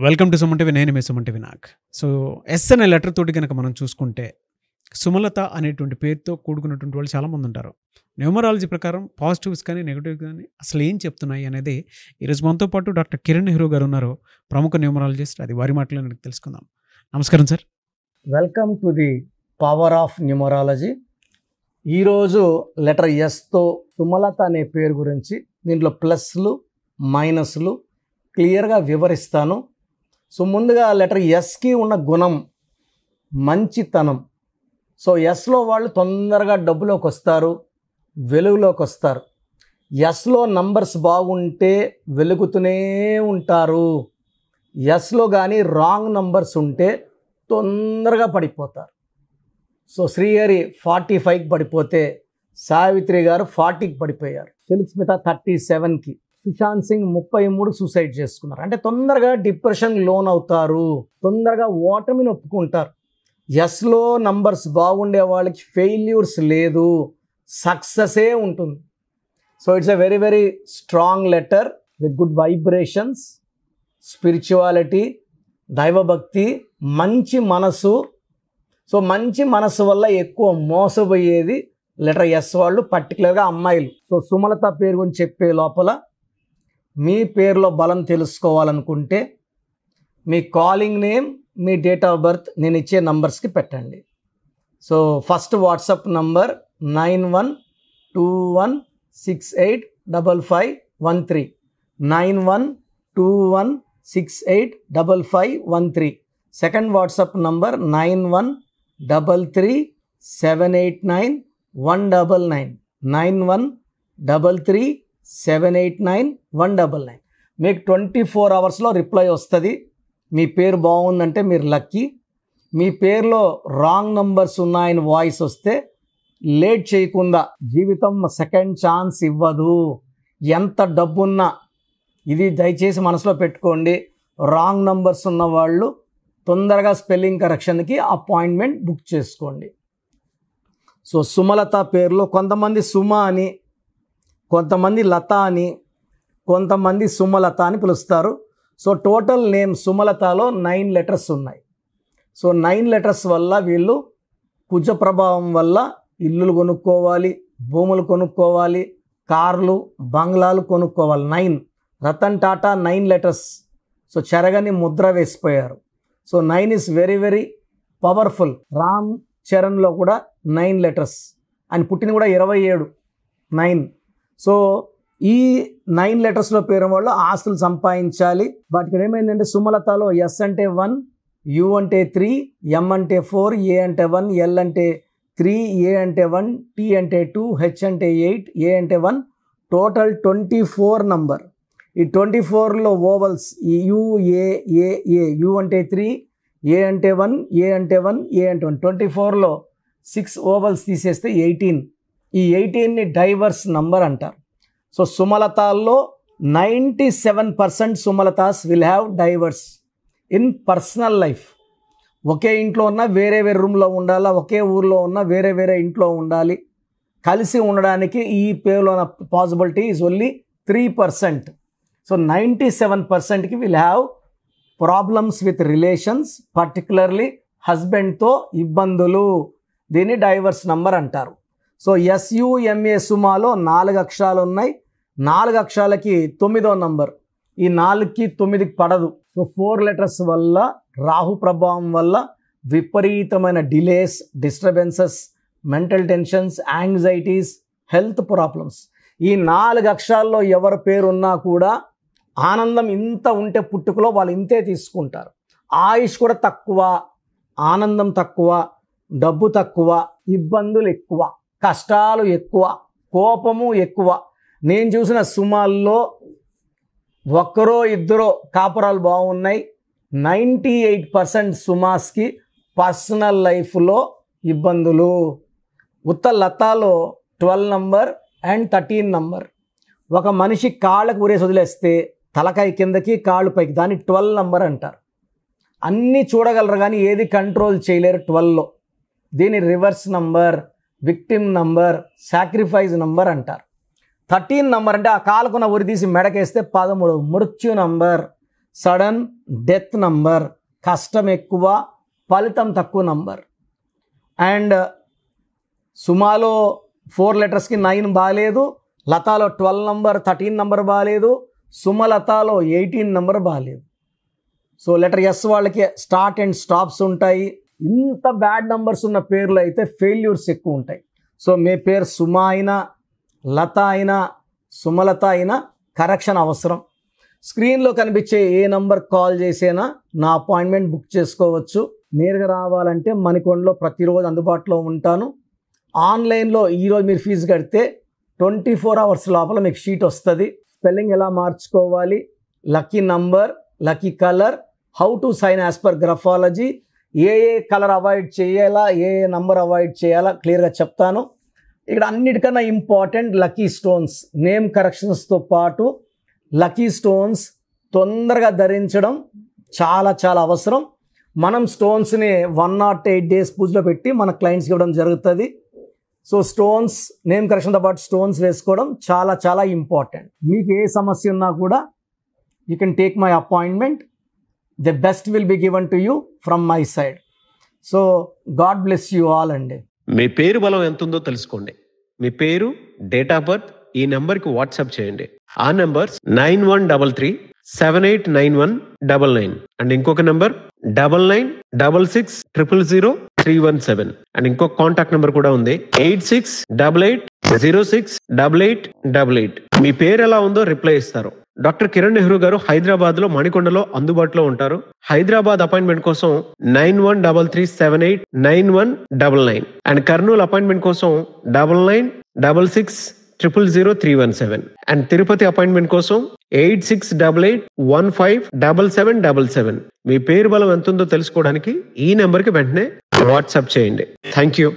Welcome to Suman TV. నేను మీ Suman TV Nag. So S అనే లెటర్ తోటి కనుక మనం చూసుకుంటే సుమలత అనేటువంటి పేరుతో కూడుకున్నటువంటి వాళ్ళు చాలామంది ఉంటారు. న్యూమరాలజీ ప్రకారం పాజిటివ్స్ కానీ నెగిటివ్స్ కానీ అసలు ఏం చెప్తున్నాయి అనేది ఈరోజు మనతో పాటు డాక్టర్ కిరణ్ నెహ్రూ గారు ఉన్నారు, ప్రముఖ న్యూమరాలజిస్ట్. అది వారి మాటలో తెలుసుకుందాం. నమస్కారం sir. Welcome to the power of numerology. ఈరోజు లెటర్ ఎస్తో సుమలత అనే పేరు గురించి దీంట్లో ప్లస్లు మైనస్లు క్లియర్గా వివరిస్తాను. సో ముందుగా లెటర్ ఎస్కి ఉన్న గుణం మంచితనం. సో ఎస్లో వాళ్ళు తొందరగా డబ్బులోకి వస్తారు, వెలుగులోకి వస్తారు. ఎస్లో నంబర్స్ బాగుంటే వెలుగుతూనే ఉంటారు. ఎస్లో కానీ రాంగ్ నంబర్స్ ఉంటే తొందరగా పడిపోతారు. సో శ్రీహరి 45కి పడిపోతే సావిత్రి గారు 40కి పడిపోయారు. సిల్క్ స్మిత 37కి, సుశాంత్ సింగ్ 33 సూసైడ్ చేసుకున్నారు. అంటే తొందరగా డిప్రెషన్ లోన్ అవుతారు, తొందరగా ఓటమిని ఒప్పుకుంటారు. ఎస్లో నంబర్స్ బాగుండే వాళ్ళకి ఫెయిల్యూర్స్ లేదు, సక్సెసే ఉంటుంది. So it's a very very strong letter with good vibrations, spirituality, దైవభక్తి, మంచి మనసు. సో మంచి మనసు వల్ల ఎక్కువ మోసపోయేది లెటర్ ఎస్ వాళ్ళు, పర్టికులర్గా అమ్మాయిలు. సో సుమలత పేరు గురించి చెప్పే లోపల మీ పేరులో బలం తెలుసుకోవాలనుకుంటే మీ కాలింగ్ నేమ్, మీ డేట్ ఆఫ్ బర్త్ నేను ఇచ్చే నంబర్స్కి పెట్టండి. So first WhatsApp number 9121685513, 9121685513. Second WhatsApp number 9133789199, 9133789199. మీకు 24 అవర్స్లో రిప్లై వస్తుంది. మీ పేరు బాగుందంటే మీరు లక్కీ. మీ పేరులో రాంగ్ నంబర్స్ ఉన్నాయని వాయిస్ వస్తే లేట్ చేయకుండా, జీవితం సెకండ్ ఛాన్స్ ఇవ్వదు. ఎంత డబ్బున్నా, ఇది దయచేసి మనసులో పెట్టుకోండి, రాంగ్ నంబర్స్ ఉన్న వాళ్ళు తొందరగా స్పెల్లింగ్ కరెక్షన్కి అపాయింట్మెంట్ బుక్ చేసుకోండి. సో సుమలత పేరులో కొంతమంది సుమ అని, కొంతమంది లత అని, కొంతమంది సుమలత అని పిలుస్తారు. సో టోటల్ నేమ్ సుమలతలో 9 లెటర్స్ ఉన్నాయి. సో 9 లెటర్స్ వల్ల వీళ్ళు కుజ ప్రభావం వల్ల ఇల్లులు కొనుక్కోవాలి, భూములు కొనుక్కోవాలి, కార్లు, బంగ్లాలు కొనుక్కోవాలి. 9 రతన్ టాటా 9 లెటర్స్. సో చెరగని ముద్ర వేసిపోయారు. So 9 is very very powerful. Ram చరణ్లో కూడా 9 లెటర్స్. ఆయన పుట్టిన కూడా 27, 9. సో ఈ 9 లెటర్స్లో పేరు వాళ్ళు ఆస్తులు సంపాదించాలి. బట్ ఇక్కడ ఏమైందంటే సుమలతలో ఎస్ అంటే 1, యు అంటే 3, ఎం అంటే 4, ఏ అంటే 1, ఎల్ అంటే 3, ఏ అంటే 1, టీ అంటే 2, హెచ్ అంటే 8, ఏ అంటే 1, టోటల్ 24 నంబర్. ఈ 24లో vowels U, A, A, A, U అంటే 3, ఏ అంటే 1, ఏ అంటే 1, ఏ అంటే 1. 24లో 6 ఓవల్స్ తీసేస్తే 18. ఈ 18ని డైవర్స్ నంబర్ అంటారు. సో సుమలతాల్లో 97% Sumalathas will have divorce in personal life. ఒకే ఇంట్లో ఉన్న వేరే వేరే రూమ్లో ఉండాలా, ఒకే ఊర్లో ఉన్న వేరే వేరే ఇంట్లో ఉండాలి. కలిసి ఉండడానికి ఈ పేరులో ఉన్న పాసిబిలిటీ ఈజ్ ఓన్లీ 3%. సో 97%కి will have problems with relations, particularly హస్బెండ్తో ఇబ్బందులు. దీన్ని డైవర్స్ నంబర్ అంటారు. సో ఎస్యుఎంఏ సుమాలో 4 అక్షరాలు ఉన్నాయి. 4 అక్షరాలకి 9వ నంబర్. ఈ 4కి 9కి పడదు. సో 4 లెటర్స్ వల్ల, రాహు ప్రభావం వల్ల విపరీతమైన delays, disturbances, mental tensions, anxieties, health problems. ఈ 4 అక్షరాల్లో ఎవరి పేరున్నా కూడా ఆనందం ఇంత ఉంటే పుట్టుకలో వాళ్ళు ఇంతే తీసుకుంటారు. ఆయుష్ కూడా తక్కువ, ఆనందం తక్కువ, డబ్బు తక్కువ, ఇబ్బందులు ఎక్కువ, కష్టాలు ఎక్కువ, కోపము ఎక్కువ. నేను చూసిన సుమాల్లో ఒక్కరో ఇద్దరో కాపురాలు బాగున్నాయి. 98% సుమాస్కి పర్సనల్ లైఫ్లో ఇబ్బందులు. ఉత్త లతాలో 12 నంబర్ అండ్ 13 నంబర్. ఒక మనిషి కాళ్ళకు ఊరేసి వదిలేస్తే తలకాయ కిందకి, కాళ్ళు పైకి, దాన్ని 12 నంబర్ అంటారు. అన్నీ చూడగలరు కానీ ఏది కంట్రోల్ చేయలేరు 12లో. దీని reverse number, victim number, sacrifice number అంటారు. 13 నంబర్ అంటే ఆ కాలుకున్న ఉరి తీసి మెడకేస్తే 13 మృత్యు నంబర్. సడన్ డెత్ నంబర్, కష్టం ఎక్కువ ఫలితం తక్కువ నంబర్. అండ్ సుమాలో 4 లెటర్స్కి 9 బాగాలేదు, లతాలో 12 నంబర్ 13 నంబర్ బాగాలేదు, సుమలతాలో 18 నంబర్ బాగాలేదు. సో లెటర్ ఎస్ వాళ్ళకి స్టార్ట్ అండ్ స్టాప్స్ ఉంటాయి. ఇంత బ్యాడ్ నంబర్స్ ఉన్న పేర్లు అయితే ఫెయిల్యూర్స్ ఎక్కువ ఉంటాయి. సో మీ పేరు సుమ అయినా, లత అయినా, సుమలత అయినా కరెక్షన్ అవసరం. స్క్రీన్లో కనిపించే ఏ నంబర్ కాల్ చేసినా నా అపాయింట్మెంట్ బుక్ చేసుకోవచ్చు. నేరుగా రావాలంటే మణికొండలో ప్రతిరోజు అందుబాటులో ఉంటాను. ఆన్లైన్లో ఈరోజు మీరు ఫీజు కడితే 24 అవర్స్ లోపల మీకు షీట్ వస్తుంది. స్పెల్లింగ్ ఎలా మార్చుకోవాలి, lucky number, lucky colour, how to sign as per graphology, ఏ కలర్ అవాయిడ్ చేయాలా, ఏ నంబర్ అవాయిడ్ చేయాలా క్లియర్గా చెప్తాను. ఇక్కడ అన్నిటికన్నా ఇంపార్టెంట్ లక్కీ స్టోన్స్. నేమ్ కరెక్షన్స్తో పాటు లక్కీ స్టోన్స్ తొందరగా ధరించడం చాలా చాలా అవసరం. మనం స్టోన్స్ని 108 days పూజలో పెట్టి మన క్లయింట్స్కి ఇవ్వడం జరుగుతుంది. సో స్టోన్స్, నేమ్ కరెక్షన్తో పాటు స్టోన్స్ వేసుకోవడం చాలా చాలా ఇంపార్టెంట్. మీకు ఏ సమస్య ఉన్నా కూడా you can take my appointment. The best will be given to you from my side. So God bless you all అండి. మీ పేరు బలం ఎంత ఉందో తెలుసుకోండి. మీ పేరు, డేట్ ఆఫ్ బర్త్ ఈ నెంబర్కి వాట్సాప్ చేయండి. ఆ నెంబర్ 9133789199 అండ్ ఇంకొక నెంబర్ 9966000317 అండ్ ఇంకొక కాంటాక్ట్ నెంబర్ కూడా ఉంది 8688068888. మీ పేరు ఎలా ఉందో రిప్లై ఇస్తారు. డాక్టర్ కిరణ్ నెహ్రూ గారు హైదరాబాద్ లో మణికొండలో అందుబాటులో ఉంటారు. హైదరాబాద్ అపాయింట్మెంట్ కోసం 9133789199 అండ్ కర్నూలు అపాయింట్మెంట్ కోసం 9966000317 అండ్ తిరుపతి అపాయింట్మెంట్ కోసం 8688157777. మీ పేరు బలం ఎంత ఉందో తెలుసుకోవడానికి ఈ నెంబర్కి వెంటనే వాట్సాప్ చేయండి. Thank you.